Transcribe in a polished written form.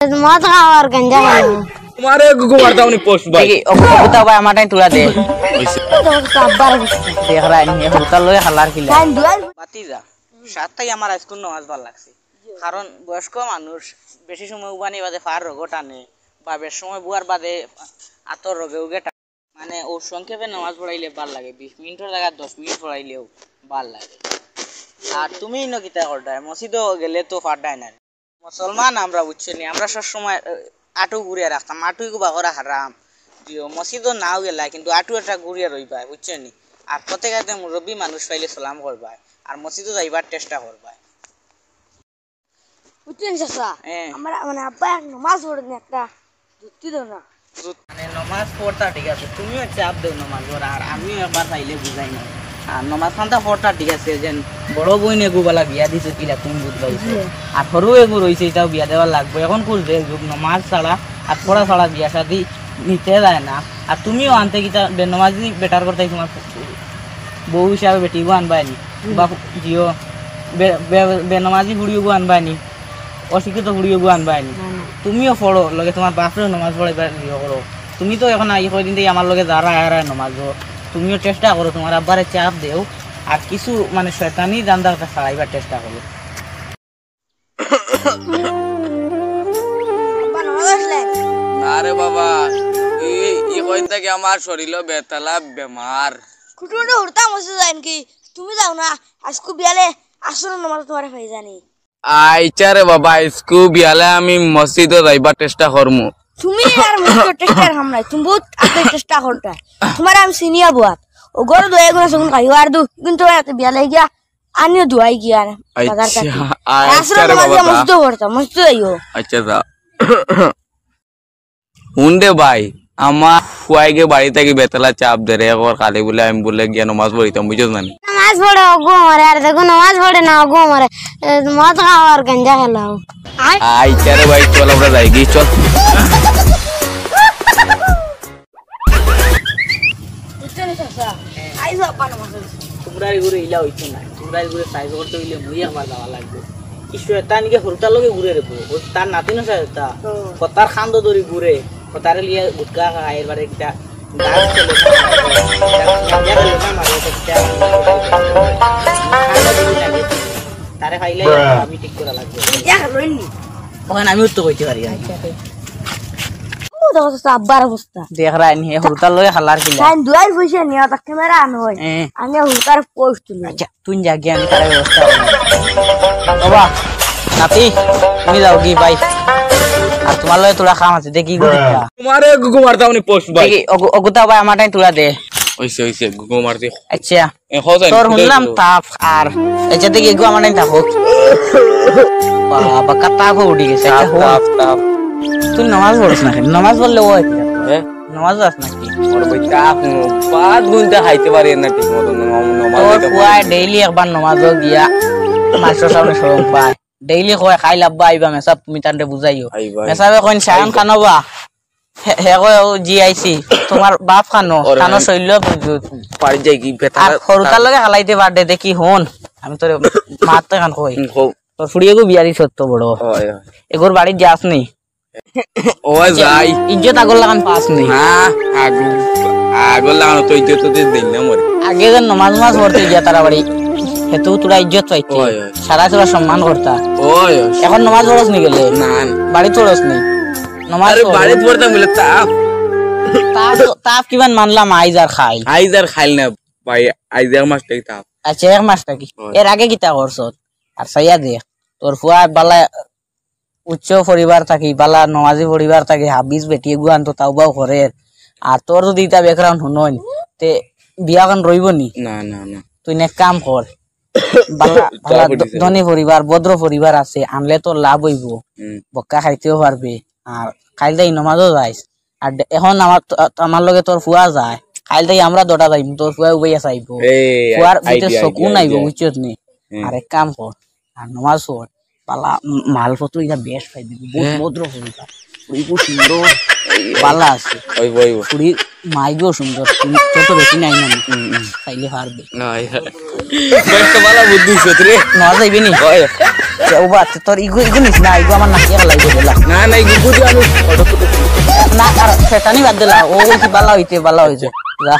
मत खाओ और गंजा खाओ तुम्हारे गुगु मारता हूँ पोस्ट भाई होता भाई हमारा टाइम तुला दे तो साबर देख रहा है ये होता लोग हलार किला বাতিজা সাতটাই আমার আজকুন নামাজ ভাল লাগছে কারণ বয়স্ক মানুষ বেশি সময় উবানি বাদে ফার রোগ টানে বা বেশি সময় বুয়ার বাদে আতর রোগে উগে মানে ও সংক্ষেপে নামাজ পড়াইলে ভাল লাগে 20 মিনিটের জায়গায় 10 মিনিট পড়াইলেও ভাল লাগে আর তুমি ইনো কিতা করডায় মসজিদও গেলে তো ফাড়ায় না মুসলমান আমরা বুঝছনি আমরা সব সময় আটু ঘুরিয়ে রাখতাম আটুই গুবা করা হারাম জিও মসজিদও নাও গেলা কিন্তু আটু একটা ঘুরিয়ে রইবা বুঝছনি আর প্রত্যেকটা মুরব্বী মানুষ পাইলে সালাম করবা আর মসজিদও যাইবার চেষ্টা করবা বুঝছেন চাচা আমরা মানে আব্বা নামাজ পড়েন একটা যুক্তি দাও না মানে নামাজ পড়তা ঠিক আছে তুমিও চাপ দেও নামাজ পড়া আর আমিও একবার চাইলে বুঝাই না আর নামাজ খানটা পড়তা ঠিক আছে যে বড় বইন এগুবালা বিয়া দিছে কিলা তুমি বুঝবাইছো আর সরু এগু রইছে এটাও বিয়া দেওয়ার লাগবে এখন কোন যে যুগ নামাজ ছাড়া আর পড়া ছাড়া বিয়া শাদি নিতে যায় না আর তুমিও আনতে কিতা বেনামাজি বেটার করতেই তোমার বউ হিসাবে বেটিগো আনবানি বা জিও বেনামাজি বুড়িও আনবানি অশিক্ষিত বুড়িও আনবানি তুমিও পড়ো লগে তোমার বাপরেও নামাজ পড়াইবার ইয়ে করো তুমি তো এখন এই কয়দিন থেকে আমার লগে যারা আয় নামাজও তুমিও চেষ্টা করো তোমার আব্বারে চাপ দেও আর কিছু মানে শয়তানি জানদারটা ছাড়াইবার চেষ্টা করো আরে বাবা এই কয়দিন থেকে আমার শরীরও বেতালা বেমার কুটুন্ডে উড়তা মসজিদ যাইন কি তুমি যাও না আজকু বিয়ালে আসর নামাজ তোমার হয়ে জানি আইচা রে বাবা স্কু বিয়ালে আমি মসজিদে যাইবার চেষ্টা করমু তুমি আর মস্ত চেষ্টা হামলাই তুমি বহুত আগে চেষ্টা করতা তোমার আমি সিনিয়া বুয়াত ও গর দয়া করে সগুন খাইও আর দু কিন্তু এত বিয়ালে গিয়া আনিও দুয়াই গিয়া বাজার কাছে আসর নামাজ মসজিদ পড়তা মসজিদ আইও আচ্ছা দা হুন্ডে ভাই আমার ফুয়াইকে বাড়ি থেকে বেতলা চাপ দে রে একবার খালি বলে আমি বলে গিয়া নামাজ পড়িতাম বুঝছ না নামাজ পড়ে গো মারে আর দেখো নামাজ পড়ে না গো মারে মদ খাও আর গঞ্জা খেলাও আইচা রে ভাই চল আমরা যাই গি চল তোমরা ঘুরে ইলা হইতো না তোমরা ঘুরে সাইজ করতে হইলে মুই একবার যাওয়া লাগবে কিছু এটা নিকে হরতার লগে ঘুরে রেবো তার নাতি না সাইতা কতার খান্দ ধরি ঘুরে কতারে লিয়ে গুটকা খায় এবারে একটা গাছ তারে খাইলে আমি ঠিক করা লাগবে ওখানে আমি উত্তর কইতে পারি আব্বার অবস্থা দেখ রা নি হরতার লগে হালার কিলা সাইন দুয়ার পয়সা নিয়া তা ক্যামেরা আন হয় আমি হুলকার পোস্ট তুলি আচ্ছা তুই যা গিয়া আমি তার ব্যবস্থা বাবা নাতি তুমি যাও কি ভাই আর তোমার লগে তোরা কাম আছে দেখি গুদিটা তোমারে গুগু মারতা উনি পোস্ট ভাই দেখি ওগুতা ভাই আমার টাইম তোরা দে ওইসে ওইসে গুগু মারতে আচ্ছা হোজাই তোর শুনলাম তাপ আর আচ্ছা দেখি গো আমার টাইম থাকো বাবা কাটা উঠি গেছে তাপ তাপ তুই নামাজ পড়ছ না নামাজ পড়লে ওই নামাজ পড়ছ না কি ওর ভাই তাপ পাঁচ ঘন্টা খাইতে পারি না ঠিক মতো নামাজ তোর কুয়ায় ডেইলি একবার নামাজও গিয়া মাস্টার সামনে শরম পায় ডেইলি কয় খাই লাভবা আইবা মেসাব তুমি তান্ডে বুঝাইও মেসাবে কইন শায়ন খানবা হে কয় ও জি আইছি তোমার বাপ খানো খানো শৈল্য বুঝুত পারি যাই কি বেটা আর খরুতার লগে হালাইতে বাড়ে দেখি হন আমি তোর মারতে খান কই তোর ফুড়িয়েগো বিয়ারি সত্য বড় হয় এগোর বাড়ি যাস নি ও যাই ইজ্জত আগর লাগান পাস নি হ্যাঁ আগর লাগানো তো ইজ্জত তো দেই না মরে আগে যে নামাজ নামাজ পড়তে গিয়া তারা বাড়ি হেতু তোরা ইজ্জত পাইছে সারা তোরা সম্মান করতা ওই এখন নামাজ পড়স নি গেলে না বাড়ি পড়স নি নামাজ বাড়ি পড়তাম বলে তাপ তাপ কিমান মানলাম আইজার খাইল না ভাই আইজার মাসটাই তাপ আচ্ছা এক মাস নাকি এর আগে কিতা করছ আর সাইয়া দেখ তোর ফুয়া বালা উচ্চ পরিবার থাকি বালা নমাজি পরিবার থাকি হাবিজ বেটি গুয়ান তো তাওবাও করে আর তোর যদি এটা ব্যাকগ্রাউন্ড হুনন তে বিয়া কান রইব নি না না না তুই নে কাম কর বালা ধনী পরিবার ভদ্র পরিবার আছে আনলে তো লাভ হইব বক্কা খাইতেও পারবে আর খাইল তাই নমাজও যাইস আর এখন আমার লগে তোর ফুয়া যায় খাইল তাই আমরা দটা যাইম তোর ফুয়া উবাইয়া চাইব ফুয়ার ভিতরে চকুন আইব বুঝছত নি আর এক কাম কর আর নমাজ পড় পালা মালপত্র এটা বেশ পাই দিবি বহুত ভদ্র পরিবার কুড়ি খুব সুন্দর বালা আছে ওইব ওইব কুড়ি মাইগো সুন্দর যত বেশি নাই না খাইলে হারবে বেশ তো ভালো বুদ্ধি দিছ রে না যাইবি নি ওই ওবা তোর ইগো ইগো নিস না ইগো আমার নাকিয়া লাগবে বলা না না গুদি আমি না আর সেটানি বাদ দিলা ও কি বালা হইতে যা